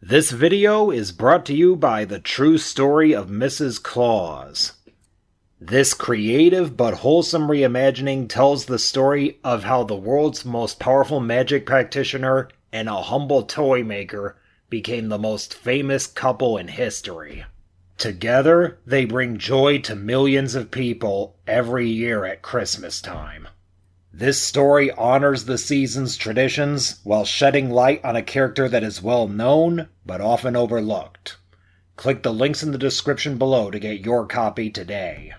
This video is brought to you by the true story of Mrs. Claus. This creative but wholesome reimagining tells the story of how the world's most powerful magic practitioner and a humble toy maker became the most famous couple in history. Together, they bring joy to millions of people every year at Christmas time. This story honors the season's traditions while shedding light on a character that is well known but often overlooked. Click the links in the description below to get your copy today.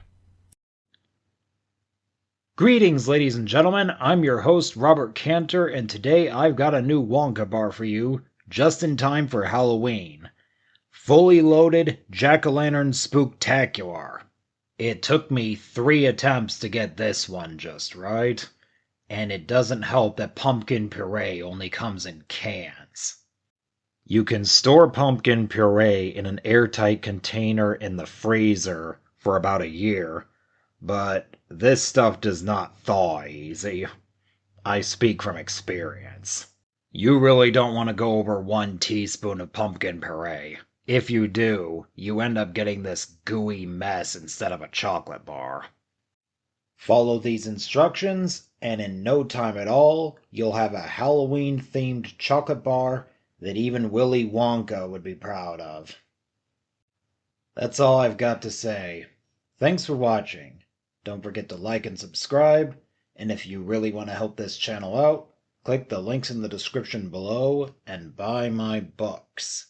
Greetings, ladies and gentlemen. I'm your host, Robert Cantor, and today I've got a new Wonka Bar for you, just in time for Halloween. Fully loaded Jack-o'-Lantern Spooktacular. It took me 3 attempts to get this one just right. And it doesn't help that pumpkin puree only comes in cans. You can store pumpkin puree in an airtight container in the freezer for about a year, but this stuff does not thaw easy. I speak from experience. You really don't want to go over 1 teaspoon of pumpkin puree. If you do, you end up getting this gooey mess instead of a chocolate bar. Follow these instructions, and in no time at all, you'll have a Halloween-themed chocolate bar that even Willy Wonka would be proud of. That's all I've got to say. Thanks for watching. Don't forget to like and subscribe, and if you really want to help this channel out, click the links in the description below and buy my books.